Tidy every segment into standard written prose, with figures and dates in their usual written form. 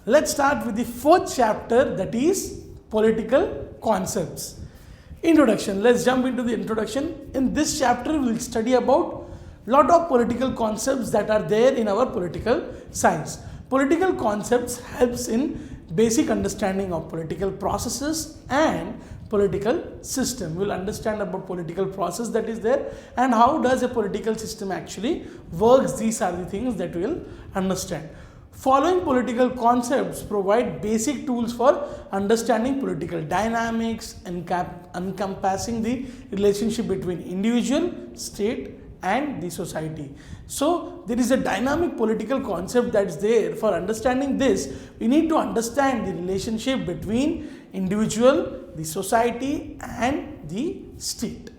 Let's start with the fourth chapter, that is political concepts. Introduction. Let's jump into the introduction. In this chapter, we will study about lot of political concepts that are there in our political science. Political concepts helps in basic understanding of political processes and political system. We will understand about political process that is there and how does a political system actually works. These are the things that we will understand. Following political concepts provide basic tools for understanding political dynamics and encompassing the relationship between individual, state and the society. So there is a dynamic political concept that's there. For understanding this, we need to understand the relationship between individual, the society and the state.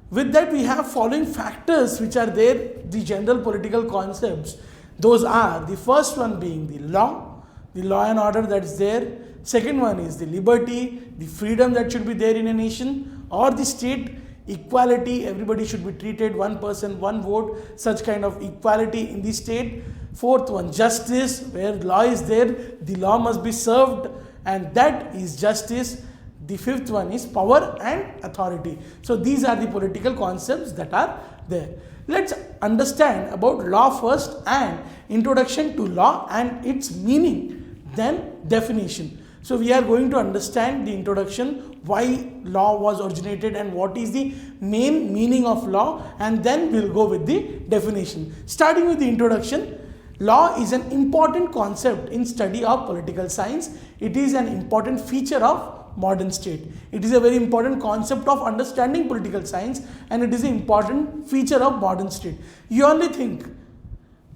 With that, we have following factors which are there, the general political concepts. Those are, the first one being the law and order that's there. Second one is the liberty, the freedom that should be there in a nation, or the state, equality, everybody should be treated, one person, one vote, such kind of equality in the state. Fourth one, justice, where law is there, the law must be served, and that is justice. The fifth one is power and authority. So these are the political concepts that are there. Let's understand about law first and introduction to law and its meaning, then definition. So we are going to understand the introduction, why law was originated and what is the main meaning of law, and then we'll go with the definition. Starting with the introduction, law is an important concept in study of political science. It is an important feature of modern state. It is a very important concept of understanding political science and it is an important feature of modern state. You only think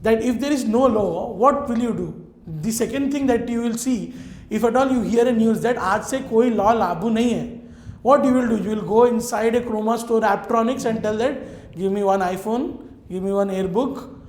that if there is no law, what will you do? The second thing that you will see, if at all you hear a news that aaj se koi law लागू नहीं है, what you will do? You will go inside a Chroma store, Aptronics, and tell that give me one iPhone, give me one Airbook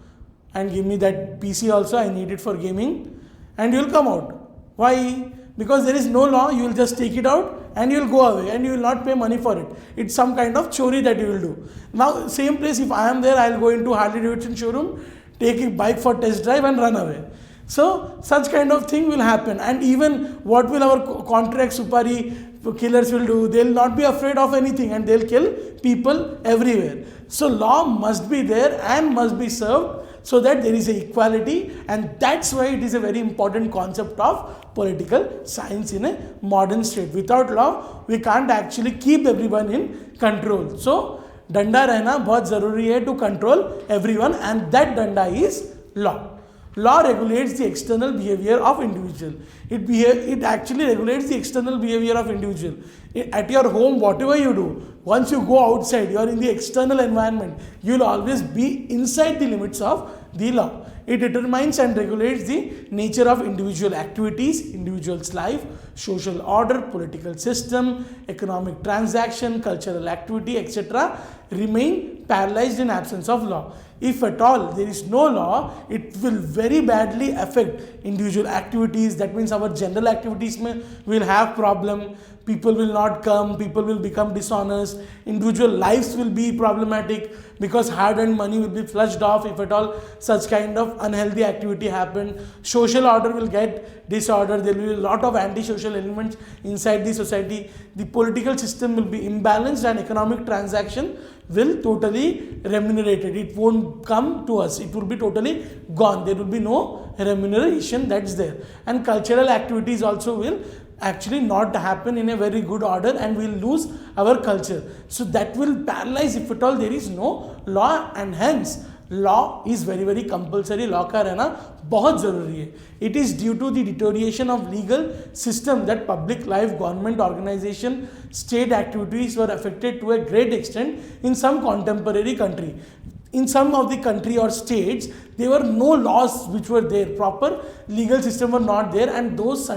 and give me that PC also, I need it for gaming, and you will come out. Why? Because there is no law, you will just take it out and you will go away and you will not pay money for it. It's some kind of chori that you will do. Now same place, if I am there, I will go into Harley Davidson showroom, take a bike for test drive and run away. So such kind of thing will happen. And even what will our contract supari killers will do? They will not be afraid of anything and they will kill people everywhere. So law must be there and must be served, so that there is a equality, and that's why it is a very important concept of political science in a modern state. Without law, we can't actually keep everyone in control. So danda rehna bahut zaruri hai to control everyone, and that danda is law. Law regulates the external behavior of individual. It actually regulates the external behavior of individual. At your home, whatever you do, once you go outside, you are in the external environment, you will always be inside the limits of the law. It determines and regulates the nature of individual activities, individual's life, social order, political system, economic transaction, cultural activity, etc. remain paralyzed in absence of law. If at all there is no law, it will very badly affect individual activities. That means our general activities will have problem. People will not come, people will become dishonest, individual lives will be problematic because hard-earned money will be flushed off if at all such kind of unhealthy activity happen. Social order will get disorder, there will be a lot of antisocial elements inside the society. The political system will be imbalanced and economic transaction will totally remunerated. It won't come to us, it will be totally gone. There will be no remuneration that's there. And cultural activities also will actually not happen in a very good order and we'll lose our culture. So that will paralyze if at all there is no law, and hence law is very very compulsory. Law का रहना बहुत ज़रूरी है. It is due to the deterioration of legal system that public life, government organization, state activities were affected to a great extent in some contemporary country. In some of the country or states, there were no laws which were there, proper legal system were not there, and those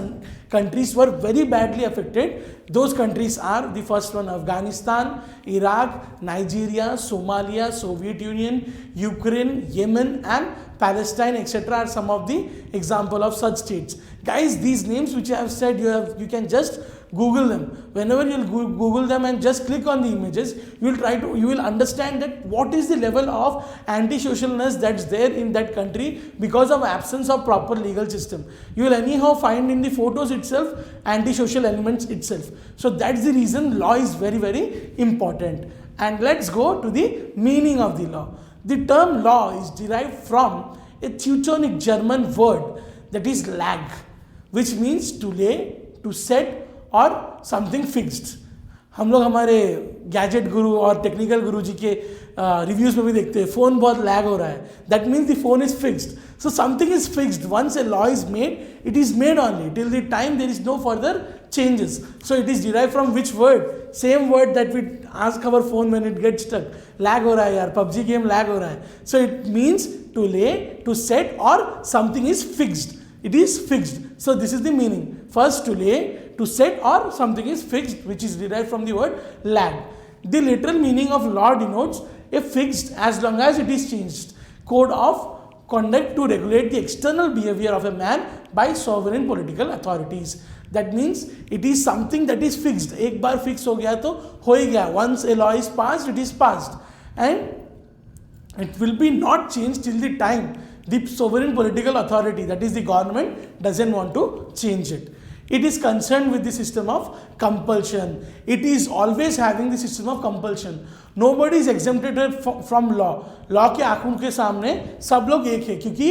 countries were very badly affected. Those countries are the first one: Afghanistan, Iraq, Nigeria, Somalia, Soviet Union, Ukraine, Yemen and Palestine, etc. are some of the example of such states. Guys, these names which I have said, you can just Google them. Whenever you Google them and just click on the images, you will understand that what is the level of anti-socialness that's there in in that country because of absence of proper legal system. You will anyhow find in the photos itself antisocial elements itself. So that's the reason law is very, very important. And let's go to the meaning of the law. The term law is derived from a Teutonic German word that is lag, which means to lay, to set or something fixed. हम लोग हमारे gadget गुरु और technical गुरु जी के reviews में भी देखते हैं phone बहुत लैग हो रहा है. That means the phone is fixed. So something is fixed. Once a law is made, it is made only till the time there is no further changes. So it is derived from which word? Same word that we ask our phone when it gets stuck. Lag ho raha hai yaar, PUBG game lag ho raha hai. So it means to lay, to set or something is fixed. It is fixed. So this is the meaning. First to lay, to set or something is fixed, which is derived from the word lag. The literal meaning of law denotes a fixed as long as it is changed code of conduct to regulate the external behavior of a man by sovereign political authorities. That means it is something that is fixed. एक बार fix हो गया तो हो ही गया. Once a law is passed, it is passed. And it will be not changed till the time the sovereign political authority, that is the government, doesn't want to change it. It is concerned with the system of compulsion. It is always having the system of compulsion. Nobody is exempted from law. Law के आंखों के सामने सब लोग एक है, क्योंकि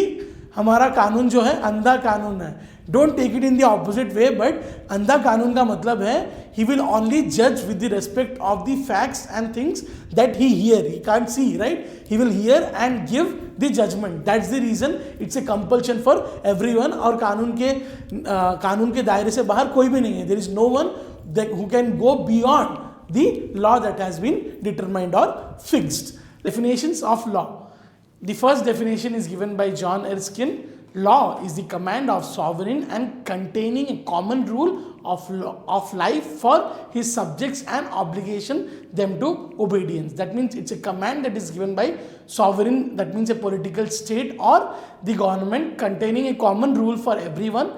हमारा कानून जो है अंधा कानून है. Don't take it in the opposite way, but अंधा कानून का मतलब है ही विल ओनली जज with the respect of the facts and things that he hear. He can't see, right? He will hear and give the judgement. That's the reason it's a compulsion for everyone. और कानून के दायरे से बाहर कोई भी नहीं है. There is no one who can go beyond the law that has been determined और fixed. Definitions of law. The first definition is given by John Erskine. Law is the command of sovereign and containing a common rule of life for his subjects and obligation them to obedience. That means it's a command that is given by sovereign, that means a political state or the government, containing a common rule for everyone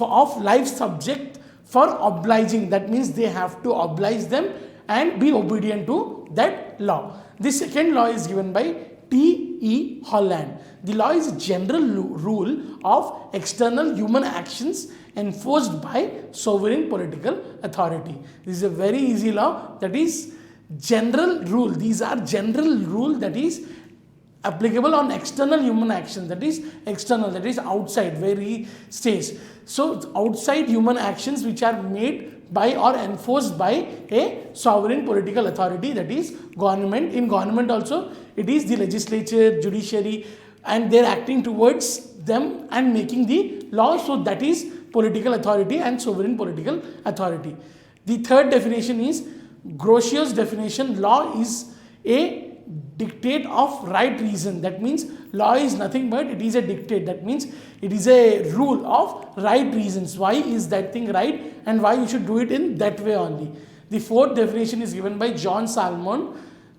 of life subject for obliging. That means they have to oblige them and be obedient to that law. The second law is given by T.E. Holland. The law is a general rule of external human actions enforced by sovereign political authority. This is a very easy law, that is general rule. These are general rule that is applicable on external human action, that is external, that is outside, where he stays. So outside human actions which are made by or enforced by a sovereign political authority, that is government. In government also it is the legislature, judiciary, and they are acting towards them and making the law. So that is political authority and sovereign political authority. The third definition is Grotius definition. Law is a dictate of right reason. That means law is nothing but it is a dictate. That means it is a rule of right reasons. Why is that thing right and why you should do it in that way only. The fourth definition is given by John Salmon.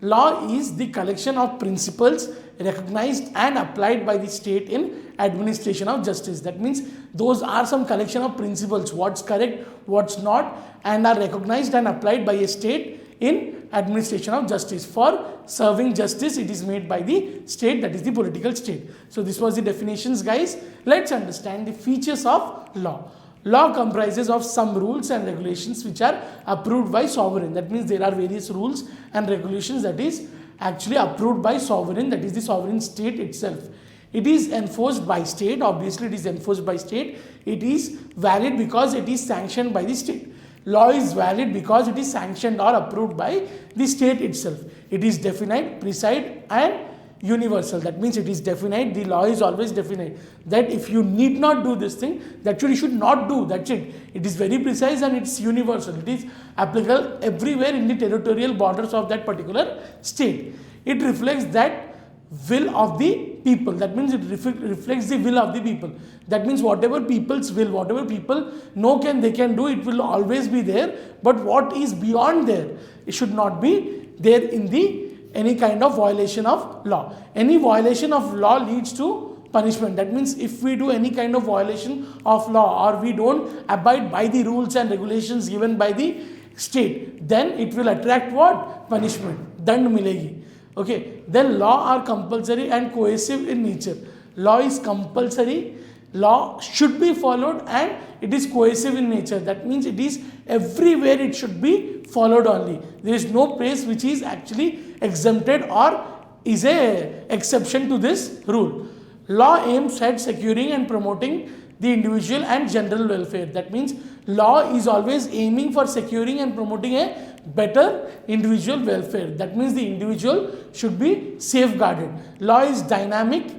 Law is the collection of principles recognized and applied by the state in administration of justice. That means those are some collection of principles, what's correct, what's not, and are recognized and applied by a state in administration of justice. For serving justice, it is made by the state, that is the political state. So this was the definitions, guys. Let's understand the features of law. Law comprises of some rules and regulations which are approved by sovereign. That means there are various rules and regulations that is actually approved by sovereign, that is the sovereign state itself. It is enforced by state. Obviously it is enforced by state. It is valid because it is sanctioned by the state. Law is valid because it is sanctioned or approved by the state itself. It is definite, precise and universal. That means it is definite. The law is always definite. That if you need not do this thing, that you should not do. That's it. It is very precise and it's universal. It is applicable everywhere in the territorial borders of that particular state. It reflects that will of the people. That means it reflects the will of the people. That means whatever people's will, whatever people know they can do, it will always be there. But what is beyond there, it should not be there in the any kind of violation of law. Any violation of law leads to punishment. That means if we do any kind of violation of law or we don't abide by the rules and regulations given by the state, then it will attract what? Punishment. Dand milegi. Okay, then law are compulsory and coercive in nature. Law is compulsory, law should be followed, and it is coercive in nature. That means it is everywhere it should be followed only. There is no place which is actually exempted or is a exception to this rule. Law aims at securing and promoting the individual and general welfare. That means law is always aiming for securing and promoting a better individual welfare. That means the individual should be safeguarded. Law is dynamic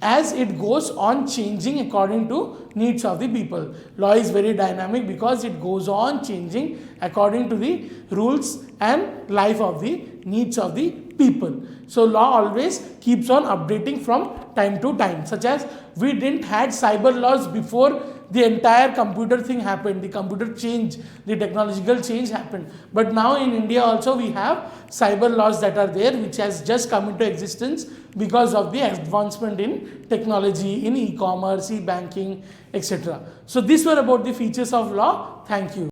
as it goes on changing according to needs of the people. Law is very dynamic because it goes on changing according to the rules and life of the needs of the people. So law always keeps on updating from time to time, such as we didn't had cyber laws before the entire computer thing happened, the computer change, the technological change happened. But now in India also we have cyber laws that are there, which has just come into existence because of the advancement in technology, in e-commerce, e-banking, etc. So these were about the features of law. Thank you.